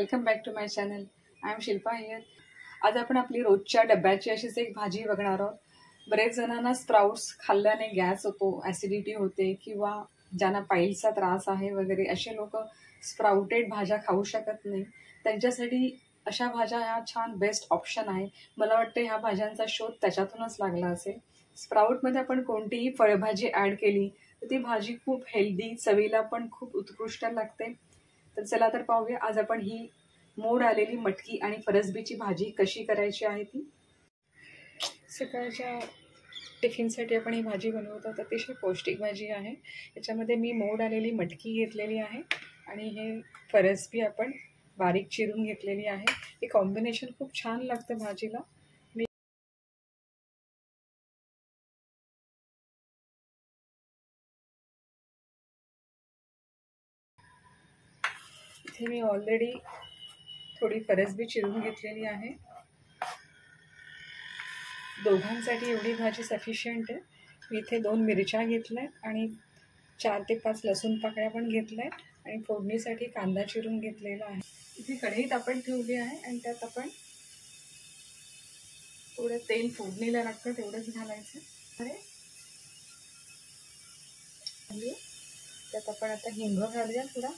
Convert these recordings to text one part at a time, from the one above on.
Welcome back to my channel. I am Shilpa here. आज आपण आपली रोजच्या डब्याची अशीच एक भाजी बघणार आहोत. बरेच जणांना स्प्राउट्स खाल्ल्याने गॅस होतो, ॲसिडिटी होते किंवा ज्यांना पाईल्सचा त्रास आहे वगैरे असे लोक स्प्राउटेड भाज्या खाऊ शकत नाही. त्यांच्यासाठी अशा भाज्या ह्या छान बेस्ट ऑप्शन आहे. मला वाटतं ह्या भाज्यांचा शोध त्याच्यातूनच लागला असेल. स्प्राउटमध्ये आपण कोणतीही फळभाजी ॲड केली तर ती भाजी खूप हेल्दी, चवीला पण खूप उत्कृष्ट लागते. तर चला तर पाहूया आज आपण ही मोड आलेली मटकी आणि फरसबीची भाजी कशी करायची आहे ती. सकाळच्या टिफिनसाठी आपण ही भाजी बनवत आहोत. अतिशय पौष्टिक भाजी आहे. याच्यामध्ये मी मोड आलेली मटकी घेतलेली आहे आणि हे फरसबी आपण बारीक चिरून घेतलेली आहे. हे कॉम्बिनेशन खूप छान लागतं भाजीला. इथे मी ऑलरेडी थोडी फरसबी चिरून घेतलेली आहे. दोघांसाठी एवढी भाजी सफिशियंट आहे. मी इथे 2 मिरच्या घेतल्यात आणि 4 ते 5 लसूण पाकळ्या पण घेतल्यात आणि फोडणीसाठी कांदा चिरून घेतलेला आहे. इथे कढईत आपण ठेवली आहे आणि त्यात आपण थोडं तेल फोडणीला लागतं तेवढंच घालायचं. त्यात आपण आता हिंग घालूया थोडा.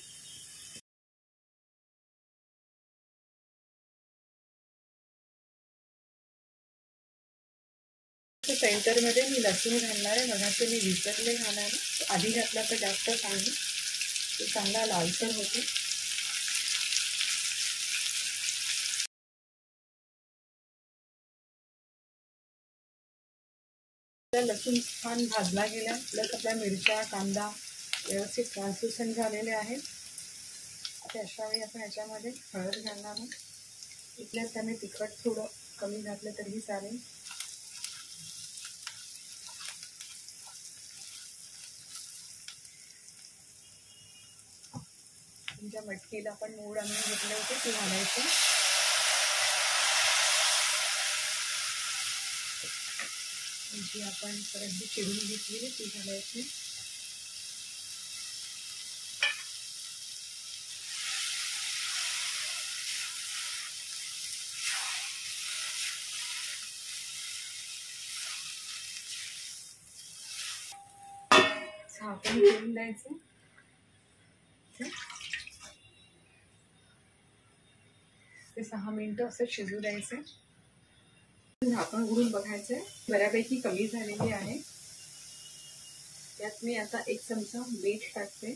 सेंटरमध्ये मी लसूण घालणार आहे. मगाशी मी विसरले घालायला. आधी घातला तर जास्त चांगली, तो चांगला लालसर होतो. लसूण छान भाजला गेला. प्लस आपल्या मिरच्या, कांदा व्यवस्थित ट्रान्सल्युसंट झालेले आहेत. आता अशा वेळी आपण याच्यामध्ये हळद घालणार आहोत. इथल्याच त्याने तिखट थोडं कमी घातलं तरीही चालेल. तुमच्या मटकीला आपण मोड आणून घेतले होते ते घालायचे. जी आपण परत चिरून घेतलेली ती घालायची. झाकण ठेवून द्यायचं. ते 6 मिनिटं असं शिजू द्यायचं. झाकण उघडून बघायचंय. बऱ्यापैकी कमी झालेली आहे. त्यात मी आता 1 चमचा मीठ टाकते,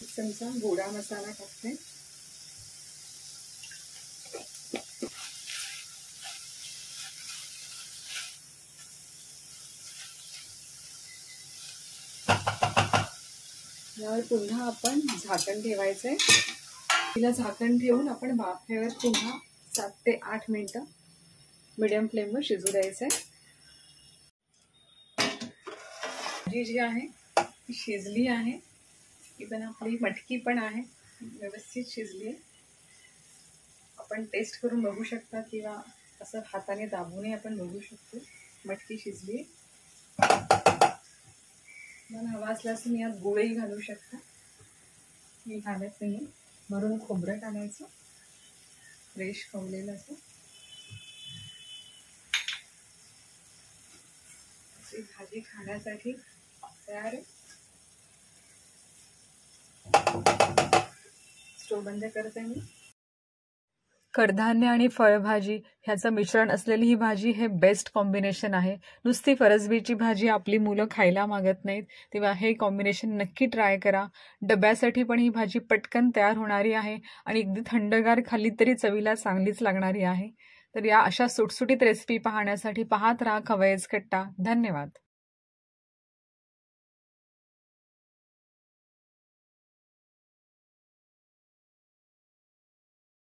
1 चमचा गोडा मसाला टाकते, यावर पुन्हा आपण झाकण ठेवायचंय. तिला झाकण ठेवून आपण वाफेवर पुन्हा 7 ते 8 मिनिटं मीडियम फ्लेमवर शिजू द्यायचंय. भाजी जी आहे ती शिजली आहे. इवन आपली मटकी पण आहे, व्यवस्थित शिजली आहे. आपण टेस्ट करून बघू शकता किंवा असं हाताने दाबूनही आपण बघू शकतो मटकी शिजली. मला हवा असल्यास मी यात गुळही घालू शकता. मी घालत नाही. भरून खोबरं घालायचं, फ्रेश खवलेलं असं. भाजी खाण्यासाठी तयार आहे. स्टोव बंद करते मी. कडधान्य आणि फळभाजी ह्याचं मिश्रण असलेली ही भाजी हे बेस्ट कॉम्बिनेशन आहे. नुसती फरसबीची भाजी आपली मुलं खायला मागत नाहीत, तेव्हा हे कॉम्बिनेशन नक्की ट्राय करा. डब्यासाठी पण ही भाजी पटकन तयार होणारी आहे आणि अगदी थंडगार खाल्ली तरी चवीला चांगलीच लागणारी आहे. तर या अशा सुटसुटीत रेसिपी पाहण्यासाठी पाहत राहा खवय्येज कट्टा. धन्यवाद.